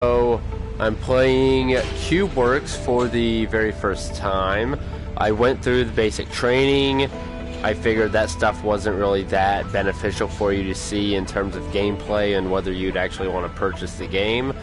So I'm playing Cubeworks for the very first time. I went through the basic training. I figured that stuff wasn't really that beneficial for you to see in terms of gameplay and whether you'd actually want to purchase the game.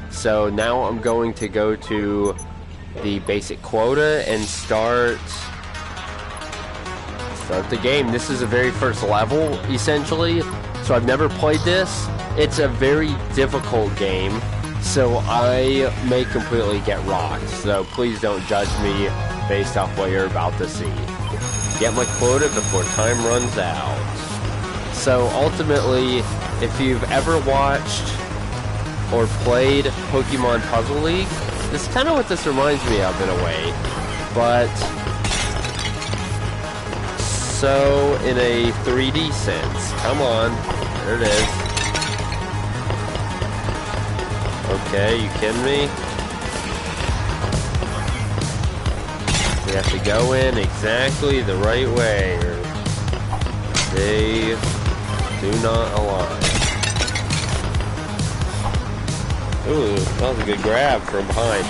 So now I'm going to go to the basic quota and start the game. This is the very first level, essentially. So I've never played this. It's a very difficult game. So I may completely get rocked, so please don't judge me based off what you're about to see. Get my quota before time runs out. So ultimately, if you've ever watched or played Pokemon Puzzle League, this is kind of what this reminds me of in a way. But so in a 3D sense. Come on, there it is. Okay, you kidding me? We have to go in exactly the right way, or they do not align. Ooh, that was a good grab from behind.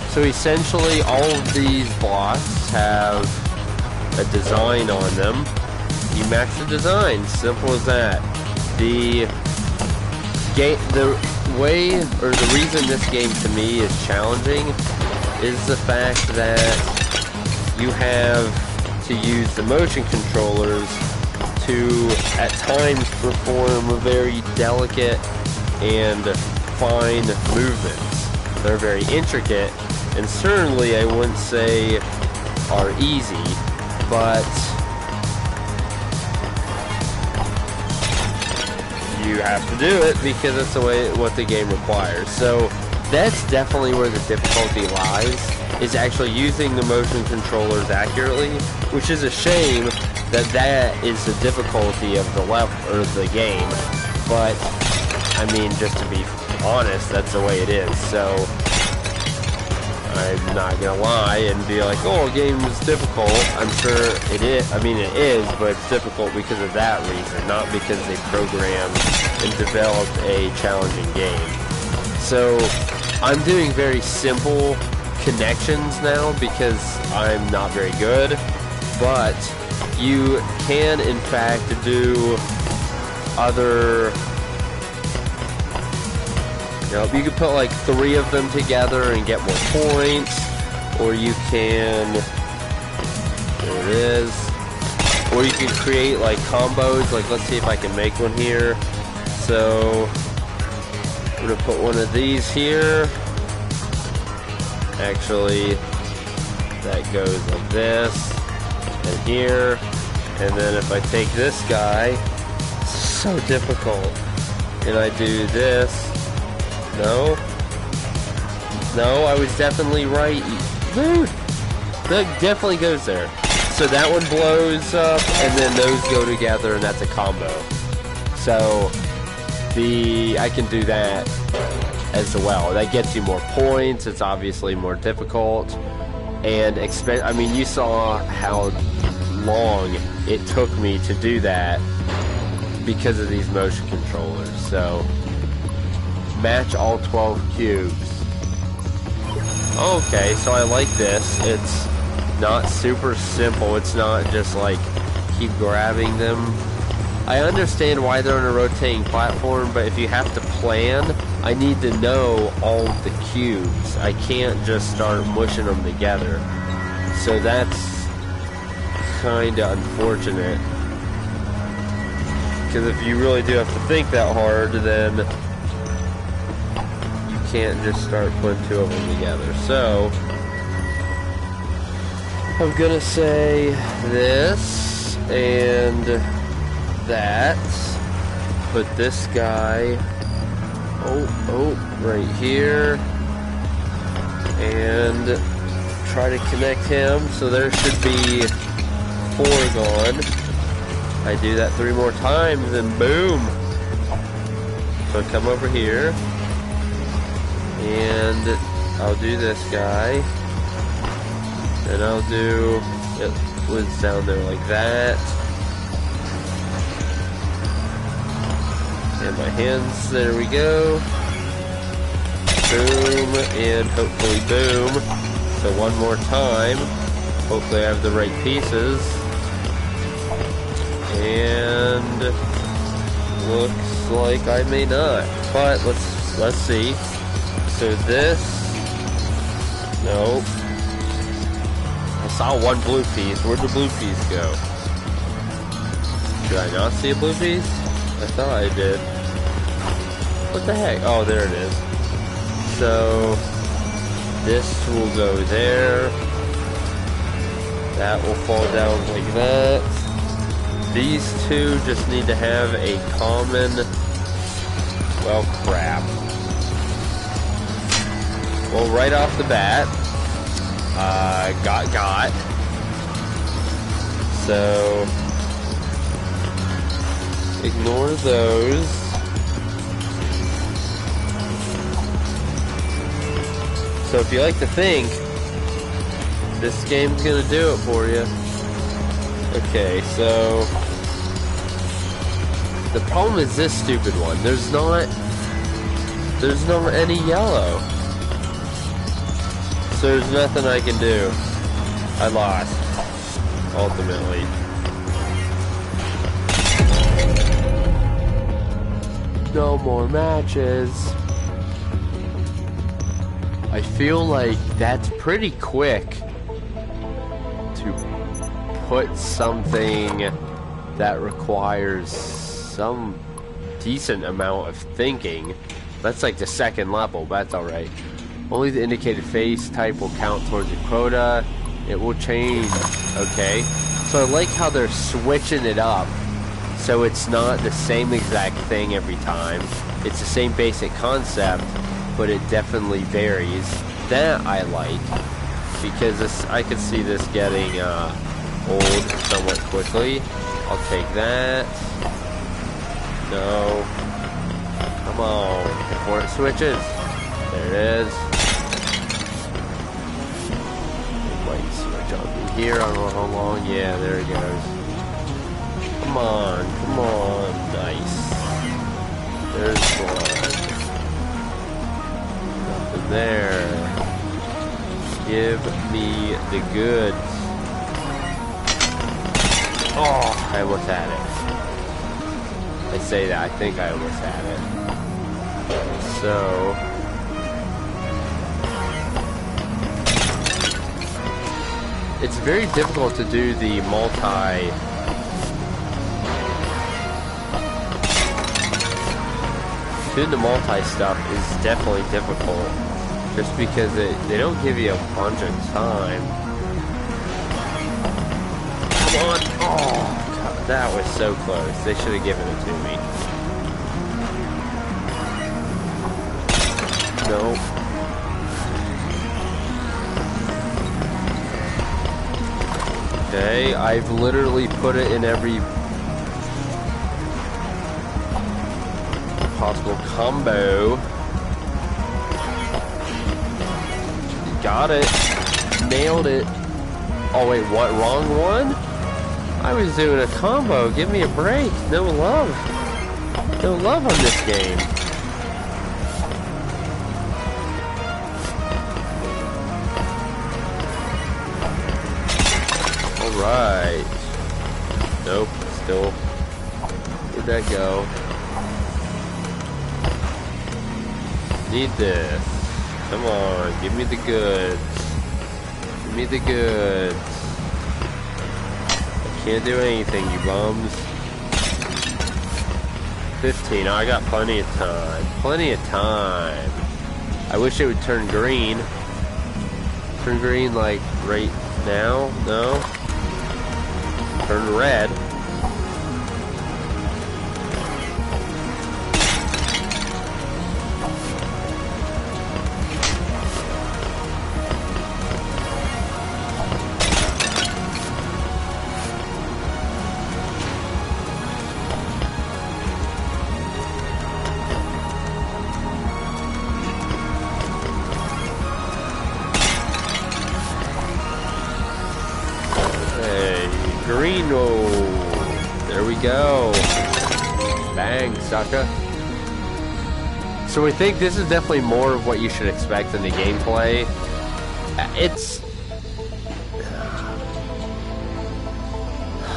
So essentially, all of these blocks have a design on them. You match the design, simple as that. The way, or the reason this game to me is challenging is the fact that you have to use the motion controllers to at times perform very delicate and fine movements. They're very intricate and certainly I wouldn't say are easy, but you have to do it because that's the way what the game requires. So that's definitely where the difficulty lies, is actually using the motion controllers accurately, which is a shame that that is the difficulty of the level or the game. But I mean, just to be honest, that's the way it is. So I'm not gonna lie and be like, oh, a game is difficult. I'm sure it is. I mean, it is, but it's difficult because of that reason, not because they programmed and developed a challenging game. So I'm doing very simple connections now because I'm not very good, but you can in fact do other. You can put like 3 of them together and get more points, or you can, there it is, or you can create like combos. Like, let's see if I can make one here. So I'm gonna put one of these here. Actually, that goes like this and here, and then if I take this guy, it's so difficult, and I do this. No, I was definitely right. Dude, that definitely goes there. So that one blows up, and then those go together, and that's a combo. So I can do that as well. That gets you more points. It's obviously more difficult, and I mean, you saw how long it took me to do that because of these motion controllers. So match all 12 cubes. Okay, so I like this. It's not super simple. It's not just like keep grabbing them. I understand why they're on a rotating platform, but if you have to plan, I need to know all of the cubes. I can't just start mushing them together. So that's kind of unfortunate. Because if you really do have to think that hard, then can't just start putting 2 of them together. So I'm gonna say this and that. Put this guy right here and try to connect him. So there should be 4 gone. I do that 3 more times and boom. So I come over here and I'll do this guy, and I'll do, it was down there like that, and my hands, there we go, Boom, and hopefully boom. So one more time. Hopefully I have the right pieces. And looks like I may not. But let's see. So this, nope. I saw one blue piece. Where'd the blue piece go? Did I not see a blue piece? I thought I did. What the heck? Oh, there it is. So this will go there. That will fall down like that. These two just need to have a common, well, crap. Well, right off the bat, got. So, ignore those. So if you like to think, this game's gonna do it for you. Okay, so the problem is this stupid one. There's not any yellow. So there's nothing I can do. I lost, ultimately. No more matches. I feel like that's pretty quick to put something that requires some decent amount of thinking. That's like the second level, but that's alright. Only the indicated face type will count towards your quota. It will change. Okay. So I like how they're switching it up. So it's not the same exact thing every time. It's the same basic concept, but it definitely varies. That I like, because this, I could see this getting old somewhat quickly. I'll take that. No. Come on. Before it switches. There it is. It might switch on me here. I don't know how long. Yeah, there it goes. Come on. Come on. Nice. There's one. Nothing there. Give me the goods. Oh, I almost had it. I say that, I think I almost had it. So, it's very difficult to do the doing the multi stuff is definitely difficult, just because they don't give you a bunch of time. Come on! Oh, God, that was so close. They should have given it to me. Nope. Okay, I've literally put it in every possible combo. Got it. Nailed it. Oh wait, what? Wrong one? I was doing a combo. Give me a break. No love. No love on this game. Alright. Nope. Still. Where'd that go? Need this. Come on, give me the goods. Give me the goods. I can't do anything, you bums. 15. Oh, I got plenty of time. Plenty of time. I wish it would turn green. Turn green like right now? No? Turn red. There we go. Bang, sucker. So I think this is definitely more of what you should expect in the gameplay. It's...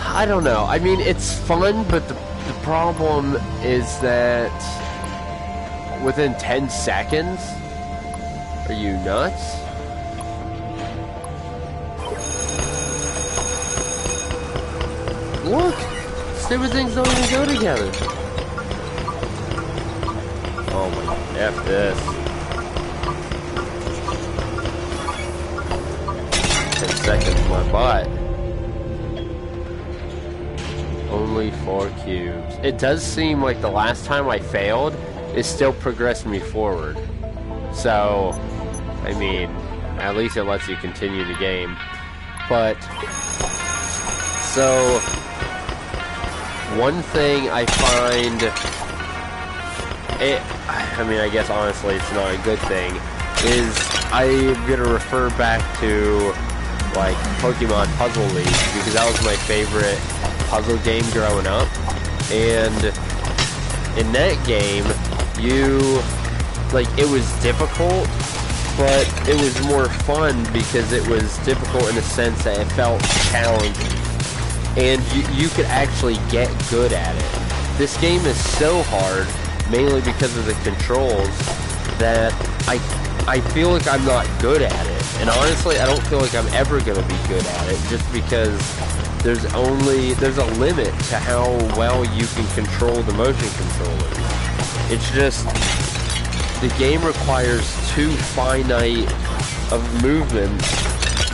I don't know. I mean, it's fun, but the problem is that within 10 seconds... Are you nuts? Look! Stupid things don't even go together. Oh my, F this. 10 seconds, my butt. Only 4 cubes. It does seem like the last time I failed, it still progressed me forward. So, I mean, at least it lets you continue the game. But, so, one thing I find, I mean, I guess honestly it's not a good thing, is I'm going to refer back to, like, Pokemon Puzzle League, because that was my favorite puzzle game growing up. And in that game, it was difficult, but it was more fun because it was difficult in a sense that it felt challenging. And you could actually get good at it. This game is so hard, mainly because of the controls, that I feel like I'm not good at it. And honestly, I don't feel like I'm ever going to be good at it, just because there's a limit to how well you can control the motion controllers. It's just, the game requires too finite of movements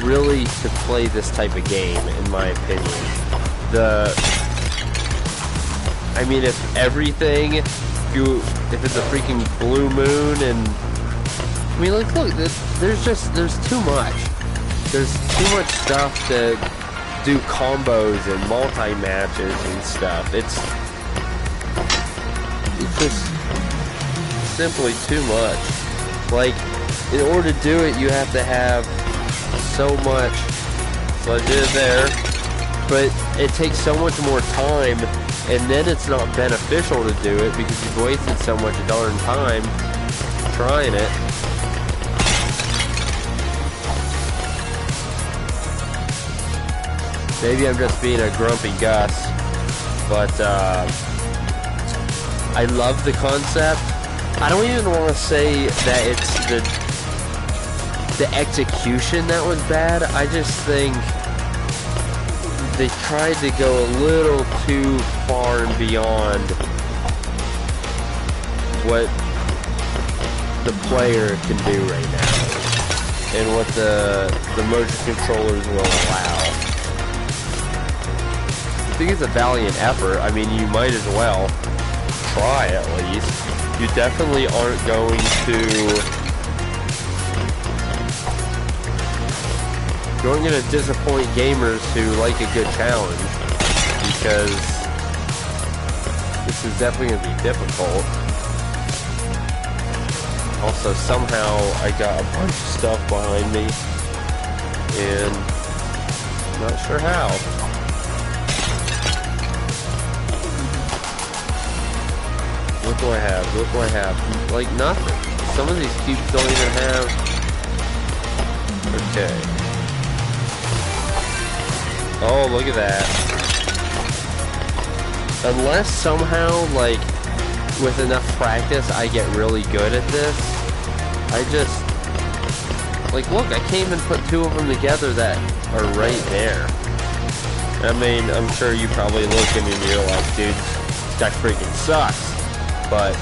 really to play this type of game, in my opinion. I mean, if it's a freaking blue moon, and I mean, like, look, there's too much. There's too much stuff to do combos and multi-matches and stuff. It's just simply too much. Like, in order to do it, you have to have so much. So I did it there, but it takes so much more time, and then it's not beneficial to do it because you've wasted so much darn time trying it. Maybe I'm just being a grumpy Gus, but I love the concept. I don't even want to say that it's the execution that was bad. I just think they tried to go a little too far and beyond what the player can do right now and what the motion controllers will allow. I think it's a valiant effort. I mean, you might as well try at least. You definitely aren't going to disappoint gamers who like a good challenge, because this is definitely going to be difficult. Also, somehow I got a bunch of stuff behind me, and I'm not sure how. What do I have? What do I have? Like, nothing. Some of these cubes don't even have... Okay. Oh, look at that. Unless somehow, like, with enough practice, I get really good at this, I just... Like, look, I can't even put two of them together that are right there. I mean, I'm sure you probably look at me and you're like, dude, that freaking sucks. But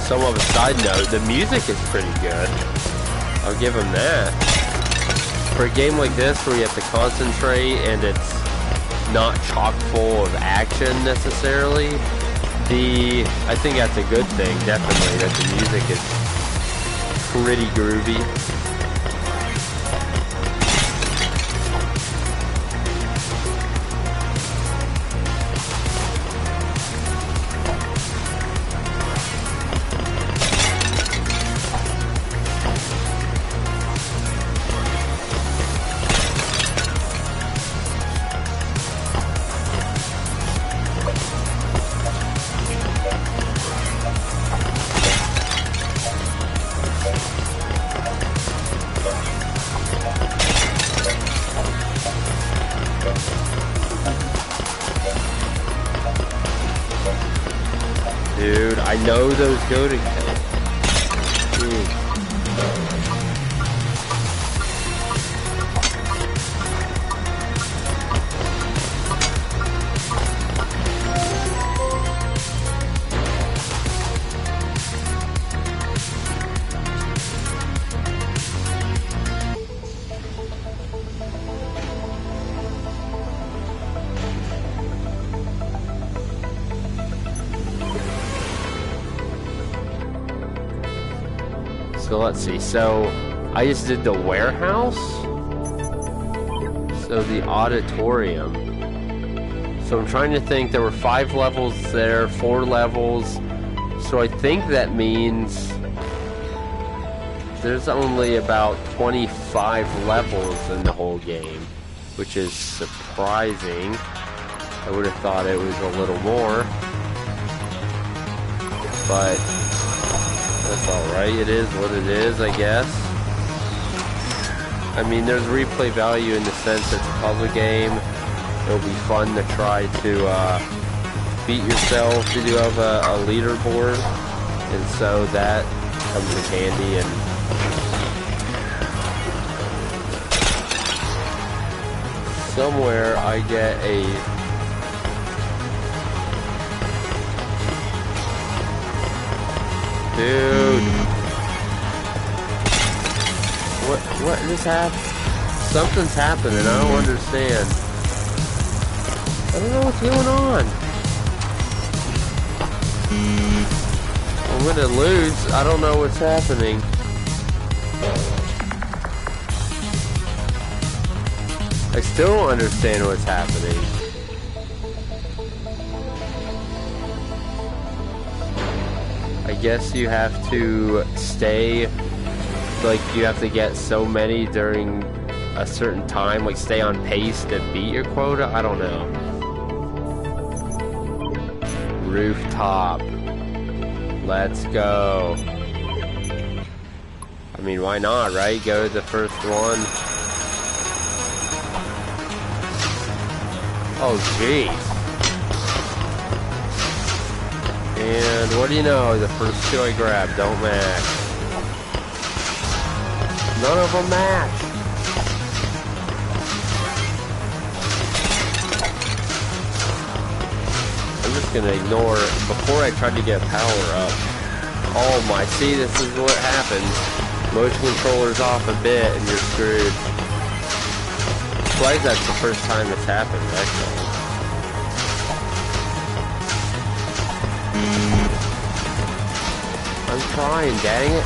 somewhat of a side note, the music is pretty good. I'll give them that. For a game like this where you have to concentrate and it's not chock full of action necessarily, I think that's a good thing, definitely, that the music is pretty groovy. Dude, I know those go together. So let's see, so I just did the warehouse, so the auditorium. So I'm trying to think, there were 5 levels there, 4 levels, so I think that means there's only about 25 levels in the whole game, which is surprising. I would have thought it was a little more, but that's alright, it is what it is, I guess. I mean, there's replay value in the sense it's a puzzle game. It'll be fun to try to beat yourself. You do have a leaderboard, and so that comes in handy. And somewhere I get a... Dude. What just happened? Something's happening, I don't understand. I don't know what's going on. I'm gonna lose, I don't know what's happening. I still don't understand what's happening. I guess you have to stay, like you have to get so many during a certain time, like stay on pace to beat your quota? I don't know. Rooftop. Let's go. I mean, why not, right? Go to the first one. Oh, jeez. And what do you know? The first 2 I grabbed don't match. None of them match. I'm just gonna ignore it. Before I tried to get power up. Oh my, see, this is what happens. Motion controller's off a bit and you're screwed. It's like that's the first time it's happened, actually. I'm trying, dang it.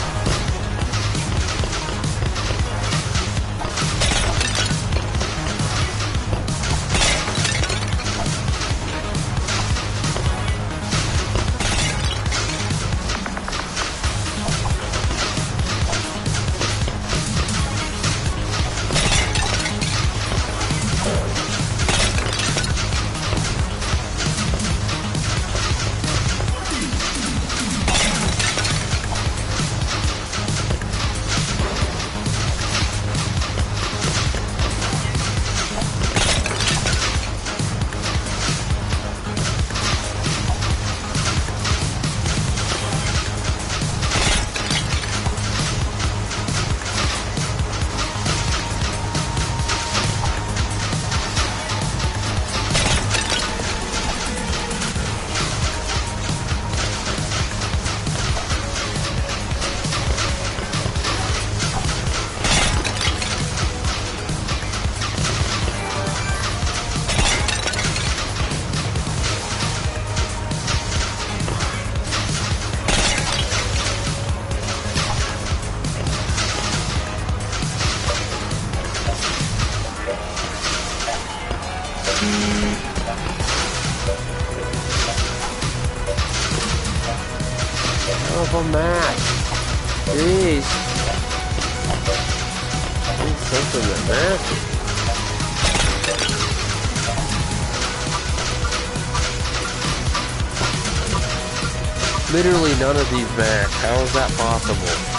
Oh, a match. Jeez. Need something that matches. Literally none of these match. How is that possible?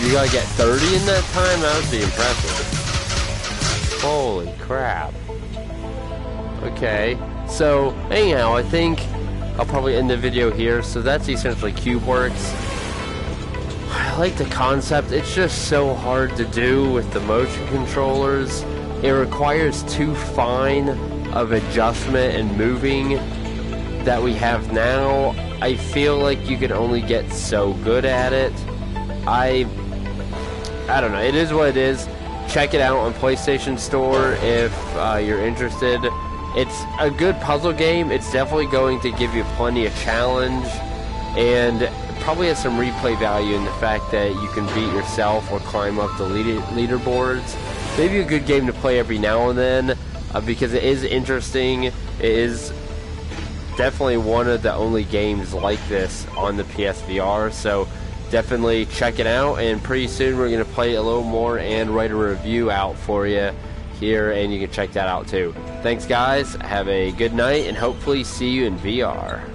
You gotta get 30 in that time? That would be impressive. Holy crap. Okay, so anyhow, I think I'll probably end the video here. So that's essentially Cubeworks. I like the concept. It's just so hard to do with the motion controllers. It requires too fine of adjustment and moving that we have now. I feel like you can only get so good at it. I don't know. It is what it is. Check it out on PlayStation Store if you're interested. It's a good puzzle game. It's definitely going to give you plenty of challenge, and probably has some replay value in the fact that you can beat yourself or climb up the leaderboards. Maybe a good game to play every now and then because it is interesting. It is definitely one of the only games like this on the PSVR, so definitely check it out, and pretty soon we're going to play a little more and write a review out for you here, and you can check that out too. Thanks guys, have a good night, and hopefully see you in VR.